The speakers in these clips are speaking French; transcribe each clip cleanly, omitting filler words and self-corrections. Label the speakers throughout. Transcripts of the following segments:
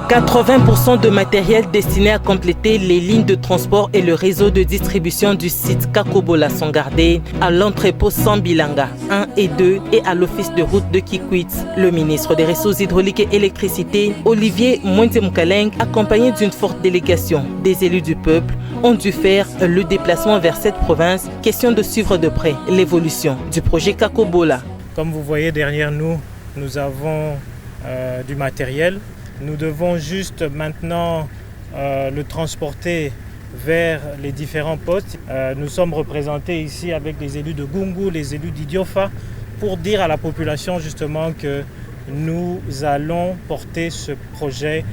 Speaker 1: 80% de matériel destiné à compléter les lignes de transport et le réseau de distribution du site Kakobola sont gardés à l'entrepôt Sambilanga 1 et 2 et à l'office de route de Kikwit. Le ministre des Ressources hydrauliques et électricité, Olivier Mwende-Mkaleng, accompagné d'une forte délégation des élus du peuple, ont dû faire le déplacement vers cette province, question de suivre de près l'évolution du projet Kakobola.
Speaker 2: Comme vous voyez derrière nous, nous avons du matériel. Nous devons juste maintenant le transporter vers les différents postes. Nous sommes représentés ici avec les élus de Gungu, les élus d'Idiofa, pour dire à la population justement que nous allons porter ce projet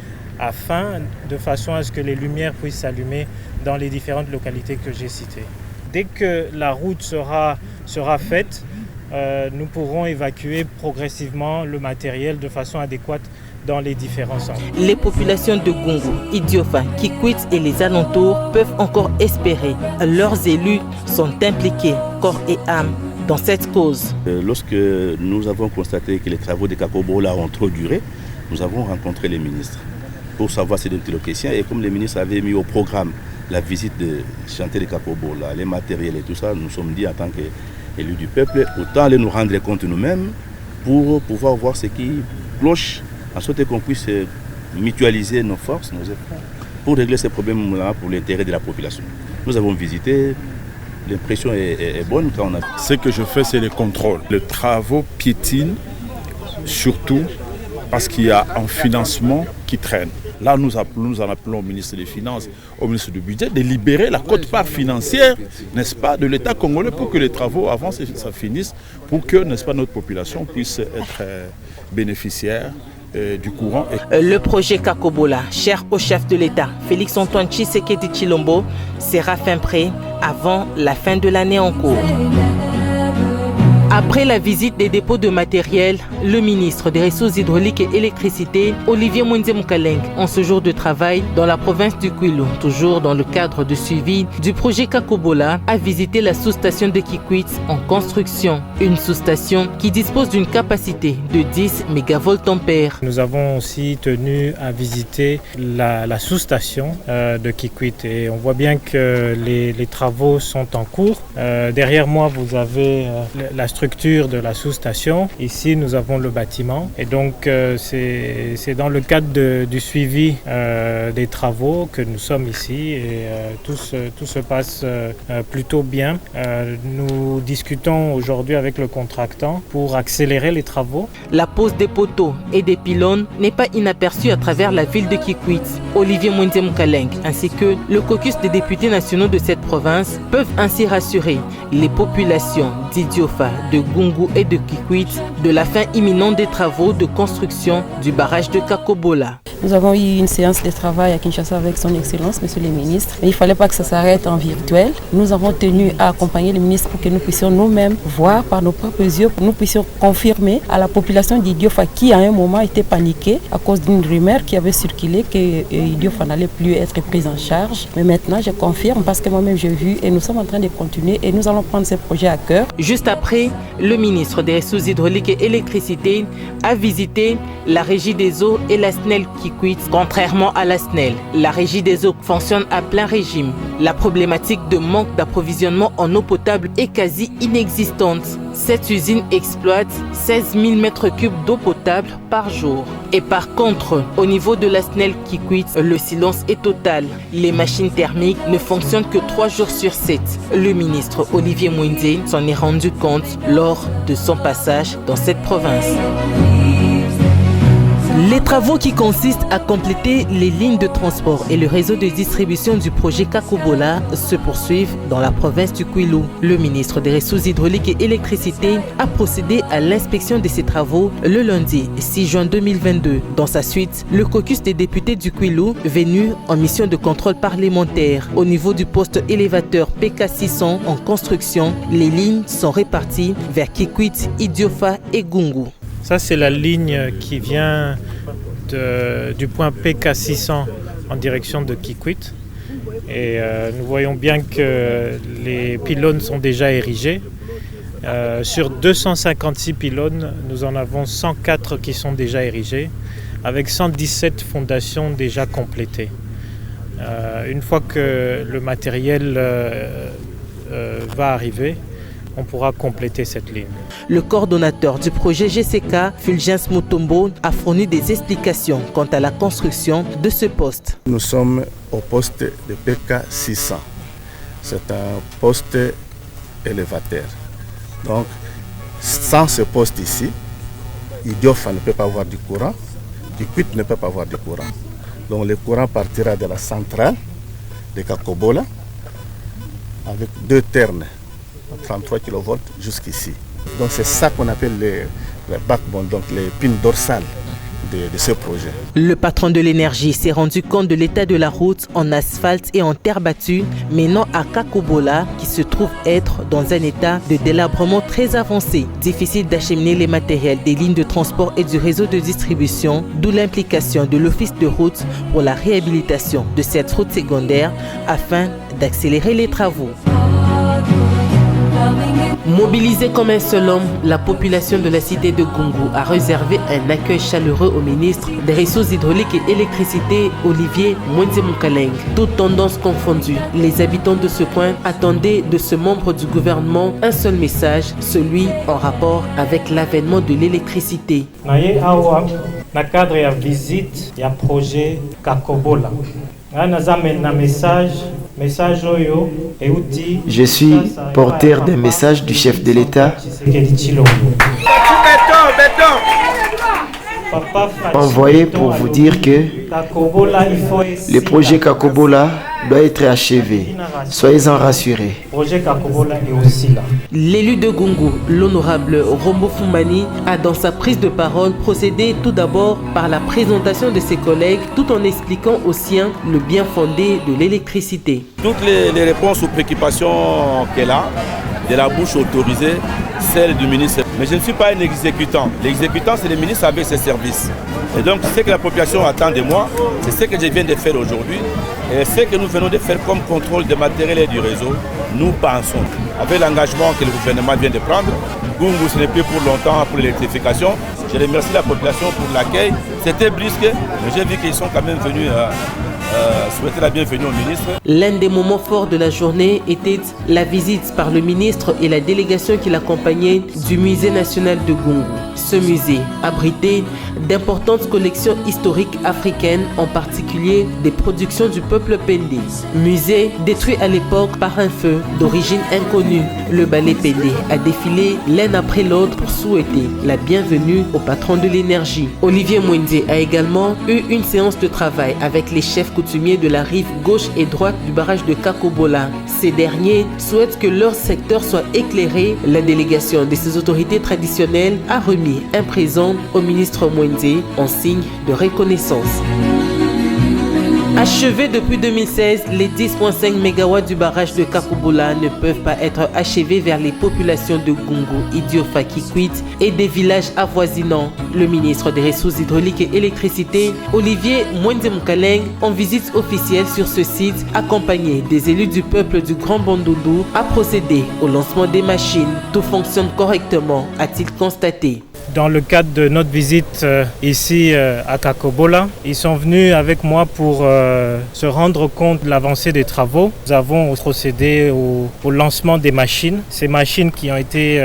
Speaker 2: de façon à ce que les lumières puissent s'allumer dans les différentes localités que j'ai citées. Dès que la route sera faite, nous pourrons évacuer progressivement le matériel de façon adéquate dans les différents centres.
Speaker 1: Les populations de Gungu, Idiofa, Kikwit et les alentours peuvent encore espérer. Leurs élus sont impliqués, corps et âme, dans cette cause.
Speaker 3: Lorsque nous avons constaté que les travaux de Kakobola ont trop duré, nous avons rencontré les ministres pour savoir si c'était le question. Et comme les ministres avaient mis au programme la visite de chantier de Kakobola, les matériels et tout ça, nous nous sommes dit en tant qu'élus du peuple, autant aller nous rendre compte nous-mêmes pour pouvoir voir ce qui cloche, en sorte qu'on puisse mutualiser nos forces, nos efforts, pour régler ces problèmes-là pour l'intérêt de la population. Nous avons visité, l'impression est bonne quand on a...
Speaker 4: Ce que je fais, c'est les contrôles. Les travaux piétinent, surtout parce qu'il y a un financement qui traîne. Là, nous en appelons au ministre des Finances, au ministre du Budget, de libérer la quote-part financière, n'est-ce pas, de l'État congolais pour que les travaux avancent et ça finisse, pour que, n'est-ce pas, notre population puisse être bénéficiaire du courant.
Speaker 1: Le projet Kakobola, cher au chef de l'État, Félix-Antoine Tshisekedi Tshilombo, sera fin prêt avant la fin de l'année en cours. Après la visite des dépôts de matériel, le ministre des Ressources hydrauliques et électricité, Olivier Mwende-Mkaleng, en ce jour de travail dans la province du Kwilu, toujours dans le cadre de suivi du projet Kakobola, a visité la sous-station de Kikwit en construction. Une sous-station qui dispose d'une capacité de 10 mégavolt-ampères.
Speaker 2: Nous avons aussi tenu à visiter la sous-station de Kikwit et on voit bien que les travaux sont en cours. Derrière moi, vous avez la structure de la sous-station. Ici, nous avons le bâtiment. Et donc, c'est dans le cadre du suivi des travaux que nous sommes ici. Et tout se passe plutôt bien. Nous discutons aujourd'hui avec le contractant pour accélérer les travaux.
Speaker 1: La pose des poteaux et des pylônes n'est pas inaperçue à travers la ville de Kikwit. Olivier Mwende-Mkaleng ainsi que le caucus des députés nationaux de cette province peuvent ainsi rassurer les populations d'Idiofa, de Gungu et de Kikwit de la fin imminente des travaux de construction du barrage de Kakobola.
Speaker 5: Nous avons eu une séance de travail à Kinshasa avec son Excellence, Monsieur le Ministre. Mais il ne fallait pas que ça s'arrête en virtuel. Nous avons tenu à accompagner le ministre pour que nous puissions nous-mêmes voir par nos propres yeux, pour que nous puissions confirmer à la population d'Idiofa qui à un moment était paniquée à cause d'une rumeur qui avait circulé que Idiofa n'allait plus être prise en charge. Mais maintenant, je confirme parce que moi-même j'ai vu et nous sommes en train de continuer et nous allons prendre ce projet à cœur.
Speaker 1: Juste après, le ministre des Ressources hydrauliques et électricité a visité la régie des eaux et la SNEL Kikwit. Contrairement à la SNEL, la régie des eaux fonctionne à plein régime. La problématique de manque d'approvisionnement en eau potable est quasi inexistante. Cette usine exploite 16 000 m3 d'eau potable par jour. Et par contre, au niveau de la SNEL Kikwit, le silence est total. Les machines thermiques ne fonctionnent que 3 jours sur 7. Le ministre Olivier Mwende s'en est rendu compte lors de son passage dans cette province. Les travaux qui consistent à compléter les lignes de transport et le réseau de distribution du projet Kakobola se poursuivent dans la province du Kwilu. Le ministre des Ressources hydrauliques et électricité a procédé à l'inspection de ces travaux le lundi 6 juin 2022. Dans sa suite, le caucus des députés du Kwilu, venu en mission de contrôle parlementaire au niveau du poste élévateur PK600 en construction, les lignes sont réparties vers Kikwit, Idiofa et Gungu.
Speaker 2: Ça, c'est la ligne qui vient du point PK600 en direction de Kikwit. Et nous voyons bien que les pylônes sont déjà érigés. Sur 256 pylônes, nous en avons 104 qui sont déjà érigés, avec 117 fondations déjà complétées. Une fois que le matériel va arriver, on pourra compléter cette ligne.
Speaker 1: Le coordonnateur du projet GCK, Fulgence Mutombo, a fourni des explications quant à la construction de ce poste.
Speaker 6: Nous sommes au poste de PK 600. C'est un poste élévateur. Donc, sans ce poste ici, Idiofa ne peut pas avoir du courant, Kikwit ne peut pas avoir du courant. Donc, le courant partira de la centrale de Kakobola avec 2 ternes. 33 kV jusqu'ici. Donc c'est ça qu'on appelle les backbone, donc les pins dorsales de ce projet.
Speaker 1: Le patron de l'énergie s'est rendu compte de l'état de la route en asphalte et en terre battue, menant à Kakobola, qui se trouve être dans un état de délabrement très avancé. Difficile d'acheminer les matériels des lignes de transport et du réseau de distribution, d'où l'implication de l'office de route pour la réhabilitation de cette route secondaire afin d'accélérer les travaux. Mobilisée comme un seul homme, la population de la cité de Gungu a réservé un accueil chaleureux au ministre des Ressources hydrauliques et électricité, Olivier Mwenze Mukaleng. Toutes tendances confondues, les habitants de ce coin attendaient de ce membre du gouvernement un seul message, celui en rapport avec l'avènement de l'électricité.
Speaker 2: Na cadre ya visite ya projet Kakobola.
Speaker 7: Je suis porteur d'un message du chef de l'État envoyé pour vous dire que le projet Kakobola doit être achevé. Soyez-en rassurés.
Speaker 1: L'élu de Gungu, l'honorable Rombo Fumbani, a dans sa prise de parole procédé tout d'abord par la présentation de ses collègues tout en expliquant aux siens le bien fondé de l'électricité.
Speaker 3: Toutes les réponses aux préoccupations qu'elle a, de la bouche autorisée, celle du ministre. Mais je ne suis pas un exécutant. L'exécutant, c'est le ministre avec ses services. Et donc, ce que la population attend de moi, c'est ce que je viens de faire aujourd'hui. Et ce que nous venons de faire comme contrôle des matériels et du réseau, nous pensons, avec l'engagement que le gouvernement vient de prendre, Gungu, ce n'est plus pour longtemps pour l'électrification. Je remercie la population pour l'accueil. C'était brusque, mais j'ai vu qu'ils sont quand même venus souhaiter la bienvenue au ministre.
Speaker 1: L'un des moments forts de la journée était la visite par le ministre et la délégation qui l'accompagnait du musée national de Gungu. Ce musée abritait d'importantes collections historiques africaines, en particulier des productions du peuple Pendé. Musée détruit à l'époque par un feu d'origine inconnue. Le ballet Pendé a défilé l'un après l'autre pour souhaiter la bienvenue au patron de l'énergie. Olivier Mwenze a également eu une séance de travail avec les chefs coutumiers de la rive gauche et droite du barrage de Kakobola. Ces derniers souhaitent que leur secteur soit éclairé. La délégation de ces autorités traditionnelles a remis un présent au ministre Mwenze en signe de reconnaissance. Achevés depuis 2016, les 10,5 MW du barrage de Kakobola ne peuvent pas être achevés vers les populations de Gungu, Idiofa, Kikwit et des villages avoisinants. Le ministre des Ressources hydrauliques et électricité, Olivier Mwenze Mukaleng, en visite officielle sur ce site, accompagné des élus du peuple du Grand Bandundu, a procédé au lancement des machines. Tout fonctionne correctement, a-t-il constaté.
Speaker 2: Dans le cadre de notre visite ici à Kakobola, ils sont venus avec moi pour se rendre compte de l'avancée des travaux. Nous avons procédé au lancement des machines. Ces machines qui ont été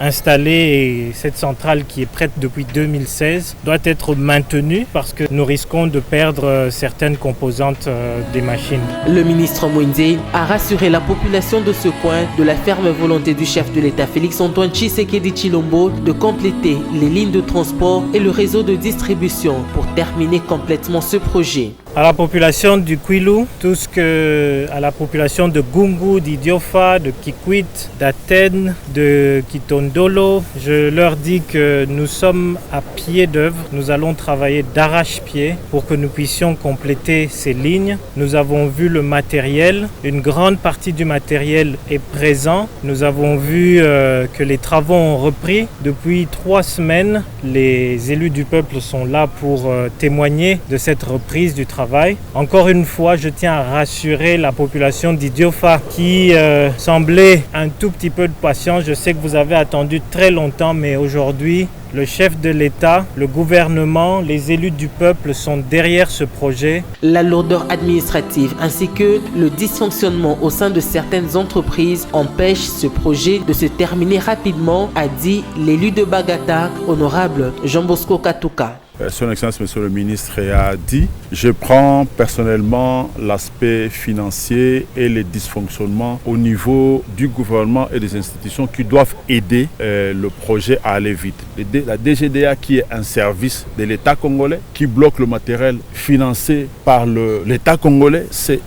Speaker 2: installées et cette centrale qui est prête depuis 2016 doit être maintenue parce que nous risquons de perdre certaines composantes des machines.
Speaker 1: Le ministre Mwenze a rassuré la population de ce coin de la ferme volonté du chef de l'État Félix-Antoine Tshisekedi Tshilombo de compléter les lignes de transport et le réseau de distribution pour terminer complètement ce projet.
Speaker 2: À la population du Kwilu, tout ce que à la population de Gungu, d'Idiofa, de Kikwit, d'Athènes, de Kitondolo, je leur dis que nous sommes à pied d'œuvre. Nous allons travailler d'arrache-pied pour que nous puissions compléter ces lignes. Nous avons vu le matériel. Une grande partie du matériel est présent. Nous avons vu que les travaux ont repris. Depuis 3 semaines, les élus du peuple sont là pour témoigner de cette reprise du travail. Encore une fois, je tiens à rassurer la population d'Idiofa qui semblait un tout petit peu de patience. Je sais que vous avez attendu très longtemps, mais aujourd'hui, Le chef de l'État, le gouvernement, les élus du peuple sont derrière ce projet.
Speaker 1: La lourdeur administrative ainsi que le dysfonctionnement au sein de certaines entreprises empêchent ce projet de se terminer rapidement, a dit l'élu de Bagata, honorable Jean Bosco Katouka.
Speaker 4: Son Excellence, Monsieur le ministre a dit, je prends personnellement l'aspect financier et les dysfonctionnements au niveau du gouvernement et des institutions qui doivent aider le projet à aller vite. La DGDA qui est un service de l'État congolais, qui bloque le matériel financé par l'État congolais, c'est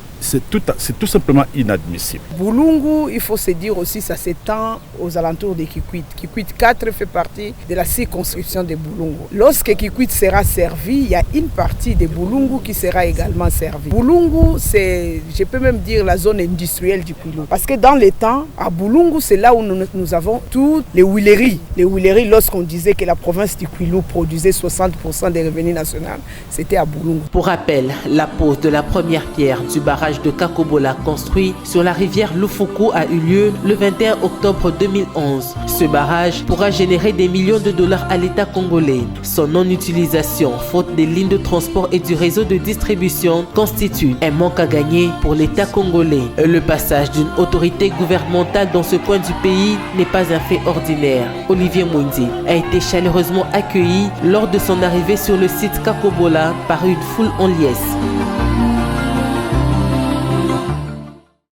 Speaker 4: tout simplement inadmissible.
Speaker 8: Boulungu, il faut se dire aussi, ça s'étend aux alentours de Kikwit. Kikwit 4 fait partie de la circonscription de Boulungu. Lorsque Kikwit sera servi, il y a une partie de Boulungu qui sera également servie. Boulungu, c'est, je peux même dire, la zone industrielle du Kwilu. Parce que dans les temps, à Boulungu, c'est là où nous avons toutes les huileries. Les huileries, lorsqu'on disait que la province du Kwilu produisait 60% des revenus nationaux, c'était à Boulungu.
Speaker 1: Pour rappel, la pose de la première pierre du barrage de Kakobola construit sur la rivière Lufuku a eu lieu le 21 octobre 2011. Ce barrage pourra générer des millions de dollars à l'État congolais. Son non-utilisation, faute des lignes de transport et du réseau de distribution, constitue un manque à gagner pour l'État congolais. Le passage d'une autorité gouvernementale dans ce coin du pays n'est pas un fait ordinaire. Olivier Mundi a été chaleureusement accueilli lors de son arrivée sur le site Kakobola par une foule en liesse.